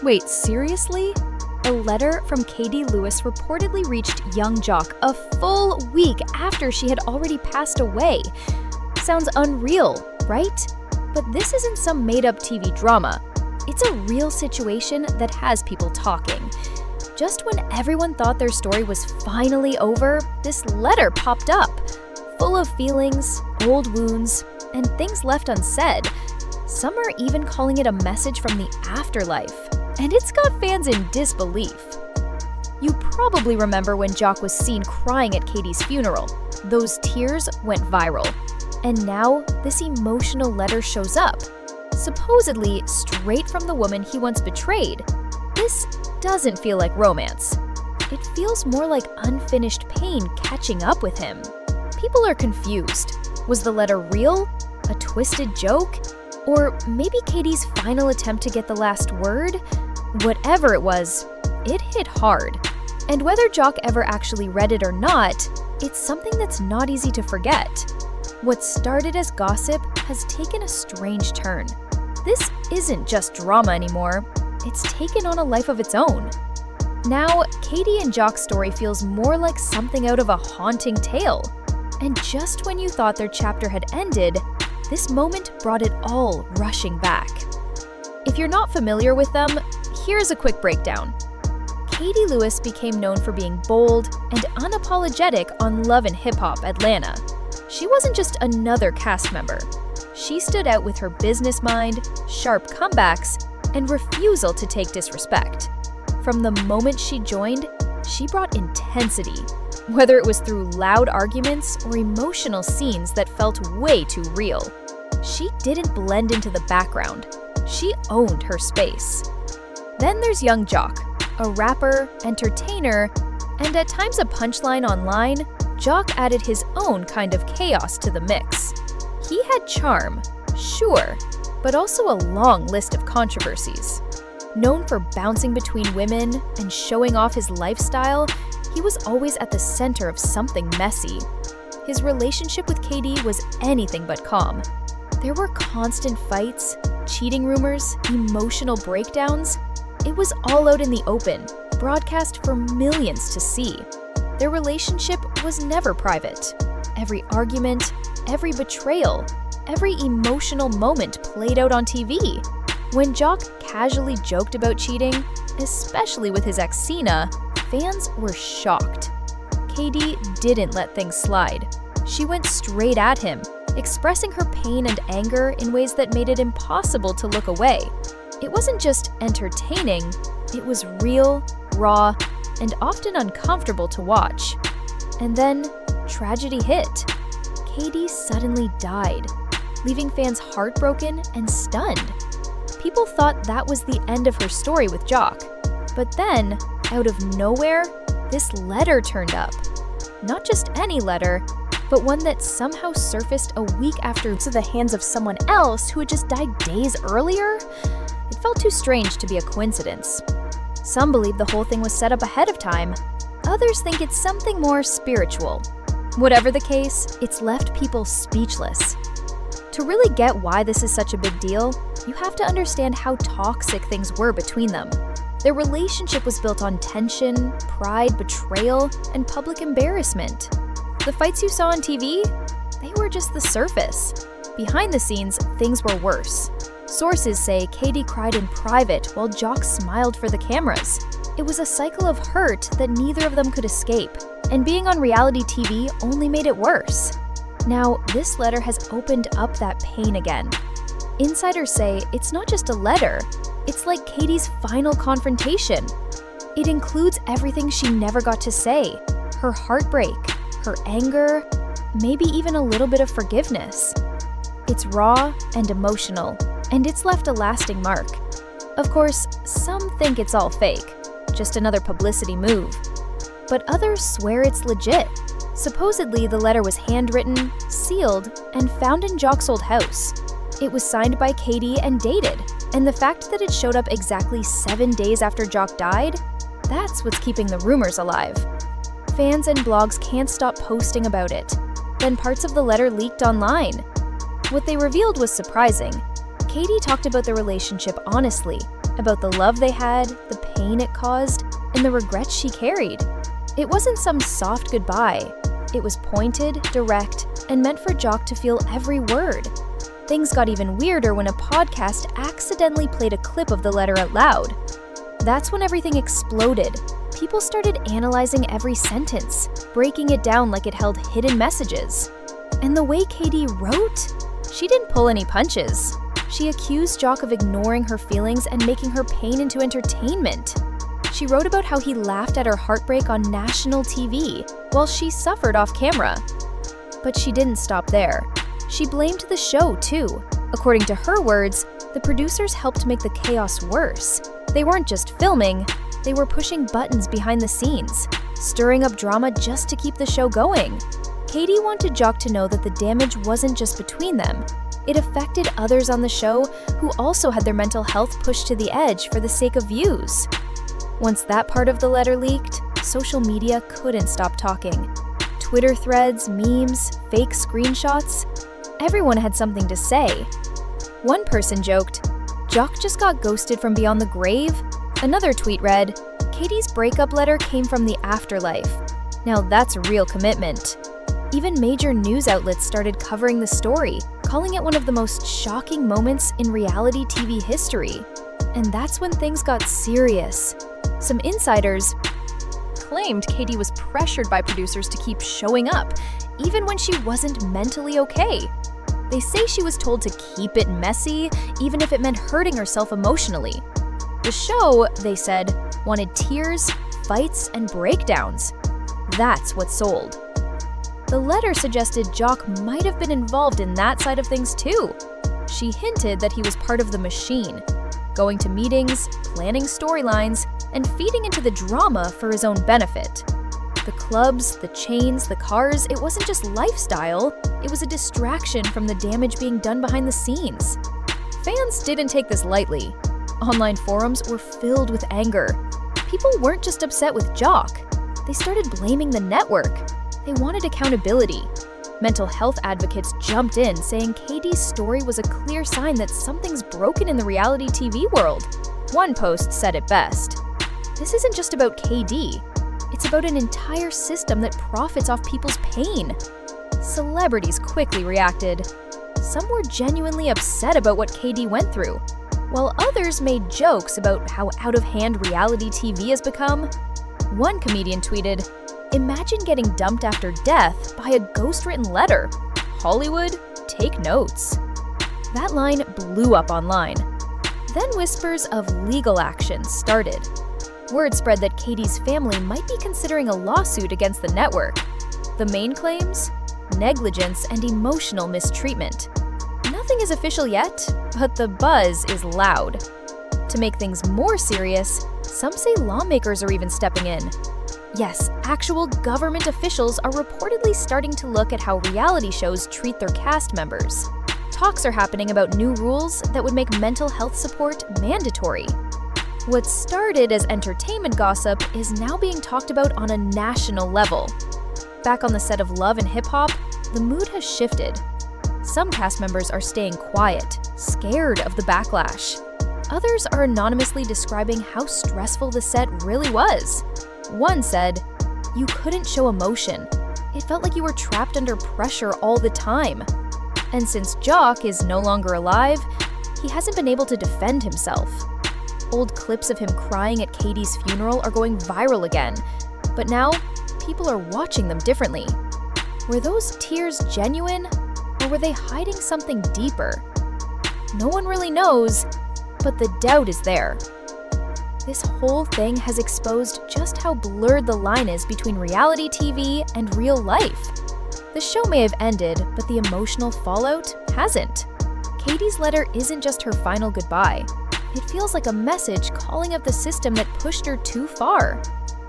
Wait, seriously? A letter from Katie Lewis reportedly reached Young Joc a full week after she had already passed away. Sounds unreal, right? But this isn't some made-up TV drama. It's a real situation that has people talking. Just when everyone thought their story was finally over, this letter popped up, full of feelings, old wounds, and things left unsaid. Some are even calling it a message from the afterlife, and it's got fans in disbelief. You probably remember when Joc was seen crying at Katie's funeral. Those tears went viral. And now, this emotional letter shows up, supposedly straight from the woman he once betrayed. This doesn't feel like romance. It feels more like unfinished pain catching up with him. People are confused. Was the letter real? A twisted joke? Or maybe Katie's final attempt to get the last word? Whatever it was, it hit hard. And whether Joc ever actually read it or not, it's something that's not easy to forget. What started as gossip has taken a strange turn. This isn't just drama anymore. It's taken on a life of its own. Now, Katie and Joc's story feels more like something out of a haunting tale. And just when you thought their chapter had ended, this moment brought it all rushing back. If you're not familiar with them, here's a quick breakdown. Katie Lewis became known for being bold and unapologetic on Love and Hip Hop Atlanta. She wasn't just another cast member. She stood out with her business mind, sharp comebacks, and refusal to take disrespect. From the moment she joined, she brought intensity, whether it was through loud arguments or emotional scenes that felt way too real. She didn't blend into the background. She owned her space. Then there's Young Joc, a rapper, entertainer, and at times a punchline online. Joc added his own kind of chaos to the mix. He had charm, sure, but also a long list of controversies. Known for bouncing between women and showing off his lifestyle, he was always at the center of something messy. His relationship with Katie was anything but calm. There were constant fights, cheating rumors, emotional breakdowns. It was all out in the open, broadcast for millions to see. Their relationship was never private. Every argument, every betrayal, every emotional moment played out on TV. When Joc casually joked about cheating, especially with his ex Cena, fans were shocked. Katie didn't let things slide. She went straight at him, expressing her pain and anger in ways that made it impossible to look away. It wasn't just entertaining, it was real, raw, and often uncomfortable to watch. And then, tragedy hit. Katie suddenly died, leaving fans heartbroken and stunned. People thought that was the end of her story with Joc. But then, out of nowhere, this letter turned up. Not just any letter, but one that somehow surfaced a week after into the hands of someone else who had just died days earlier. It felt too strange to be a coincidence. Some believe the whole thing was set up ahead of time. Others think it's something more spiritual. Whatever the case, it's left people speechless. To really get why this is such a big deal, you have to understand how toxic things were between them. Their relationship was built on tension, pride, betrayal, and public embarrassment. The fights you saw on TV, they were just the surface. Behind the scenes, things were worse. Sources say Katie cried in private while Joc smiled for the cameras. It was a cycle of hurt that neither of them could escape, and being on reality TV only made it worse. Now, this letter has opened up that pain again. Insiders say it's not just a letter, it's like Katie's final confrontation. It includes everything she never got to say, her heartbreak, her anger, maybe even a little bit of forgiveness. It's raw and emotional, and it's left a lasting mark. Of course, some think it's all fake, just another publicity move. But others swear it's legit. Supposedly, the letter was handwritten, sealed, and found in Joc's old house. It was signed by Katie and dated, and the fact that it showed up exactly 7 days after Joc died, that's what's keeping the rumors alive. Fans and blogs can't stop posting about it. Then parts of the letter leaked online. What they revealed was surprising. Katie talked about the relationship honestly, about the love they had, the pain it caused, and the regrets she carried. It wasn't some soft goodbye. It was pointed, direct, and meant for Joc to feel every word. Things got even weirder when a podcast accidentally played a clip of the letter out loud. That's when everything exploded. People started analyzing every sentence, breaking it down like it held hidden messages. And the way Katie wrote? She didn't pull any punches. She accused Joc of ignoring her feelings and making her pain into entertainment. She wrote about how he laughed at her heartbreak on national TV while she suffered off camera. But she didn't stop there. She blamed the show, too. According to her words, the producers helped make the chaos worse. They weren't just filming, they were pushing buttons behind the scenes, stirring up drama just to keep the show going. Katie wanted Joc to know that the damage wasn't just between them. It affected others on the show who also had their mental health pushed to the edge for the sake of views. Once that part of the letter leaked, social media couldn't stop talking. Twitter threads, memes, fake screenshots, everyone had something to say. One person joked, "Joc just got ghosted from beyond the grave." Another tweet read, "Katie's breakup letter came from the afterlife." Now that's real commitment. Even major news outlets started covering the story, calling it one of the most shocking moments in reality TV history. And that's when things got serious. Some insiders claimed Katie was pressured by producers to keep showing up, even when she wasn't mentally okay. They say she was told to keep it messy, even if it meant hurting herself emotionally. The show, they said, wanted tears, fights, and breakdowns. That's what sold. The letter suggested Joc might have been involved in that side of things too. She hinted that he was part of the machine, going to meetings, planning storylines, and feeding into the drama for his own benefit. The clubs, the chains, the cars, it wasn't just lifestyle, it was a distraction from the damage being done behind the scenes. Fans didn't take this lightly. Online forums were filled with anger. People weren't just upset with Joc. They started blaming the network. They wanted accountability. Mental health advocates jumped in, saying Katie's story was a clear sign that something's broken in the reality TV world. One post said it best. "This isn't just about KD. It's about an entire system that profits off people's pain." Celebrities quickly reacted. Some were genuinely upset about what KD went through, while others made jokes about how out-of-hand reality TV has become. One comedian tweeted, "Imagine getting dumped after death by a ghost-written letter. Hollywood, take notes." That line blew up online. Then whispers of legal action started. Word spread that Katie's family might be considering a lawsuit against the network. The main claims? Negligence and emotional mistreatment. Nothing is official yet, but the buzz is loud. To make things more serious, some say lawmakers are even stepping in. Yes, actual government officials are reportedly starting to look at how reality shows treat their cast members. Talks are happening about new rules that would make mental health support mandatory. What started as entertainment gossip is now being talked about on a national level. Back on the set of Love and Hip Hop, the mood has shifted. Some cast members are staying quiet, scared of the backlash. Others are anonymously describing how stressful the set really was. One said, "You couldn't show emotion. It felt like you were trapped under pressure all the time." And since Joc is no longer alive, he hasn't been able to defend himself. Old clips of him crying at Katie's funeral are going viral again, but now people are watching them differently. Were those tears genuine, or were they hiding something deeper? No one really knows, but the doubt is there. This whole thing has exposed just how blurred the line is between reality TV and real life. The show may have ended, but the emotional fallout hasn't. Katie's letter isn't just her final goodbye. It feels like a message calling out the system that pushed her too far.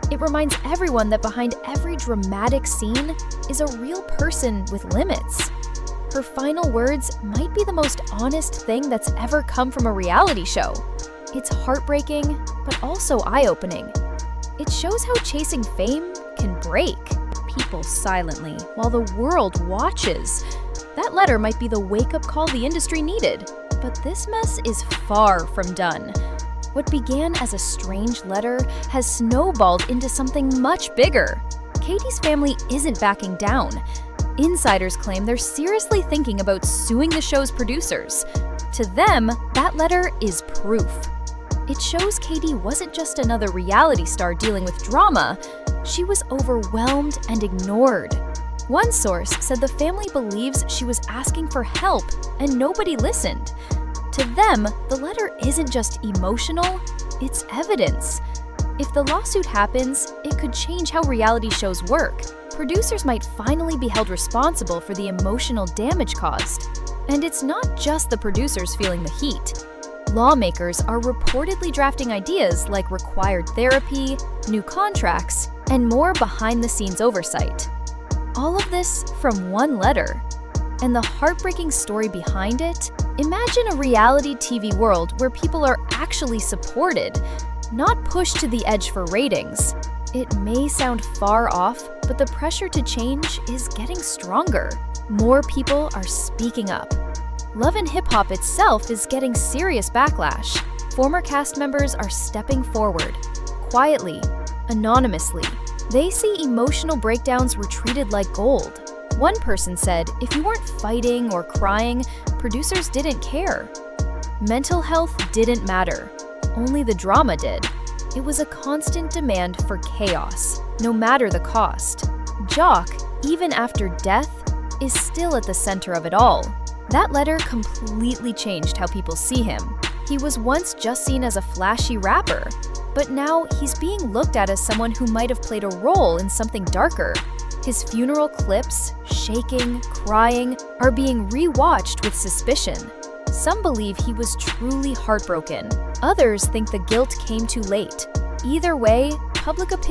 It reminds everyone that behind every dramatic scene is a real person with limits. Her final words might be the most honest thing that's ever come from a reality show. It's heartbreaking, but also eye-opening. It shows how chasing fame can break people silently while the world watches. That letter might be the wake-up call the industry needed, but this mess is far from done. What began as a strange letter has snowballed into something much bigger. Katie's family isn't backing down. Insiders claim they're seriously thinking about suing the show's producers. To them, that letter is proof. It shows Katie wasn't just another reality star dealing with drama. She was overwhelmed and ignored. One source said the family believes she was asking for help and nobody listened. To them, the letter isn't just emotional, it's evidence. If the lawsuit happens, it could change how reality shows work. Producers might finally be held responsible for the emotional damage caused. And it's not just the producers feeling the heat. Lawmakers are reportedly drafting ideas like required therapy, new contracts, and more behind-the-scenes oversight. All of this from one letter. And the heartbreaking story behind it? Imagine a reality TV world where people are actually supported, not pushed to the edge for ratings. It may sound far off, but the pressure to change is getting stronger. More people are speaking up. Love and Hip Hop itself is getting serious backlash. Former cast members are stepping forward, quietly, anonymously. They see emotional breakdowns were treated like gold. One person said if you weren't fighting or crying, producers didn't care. Mental health didn't matter. Only the drama did. It was a constant demand for chaos, no matter the cost. Joc, even after death, is still at the center of it all. That letter completely changed how people see him. He was once just seen as a flashy rapper, but now he's being looked at as someone who might have played a role in something darker. His funeral clips, shaking, crying, are being re-watched with suspicion. Some believe he was truly heartbroken. Others think the guilt came too late. Either way, public opinion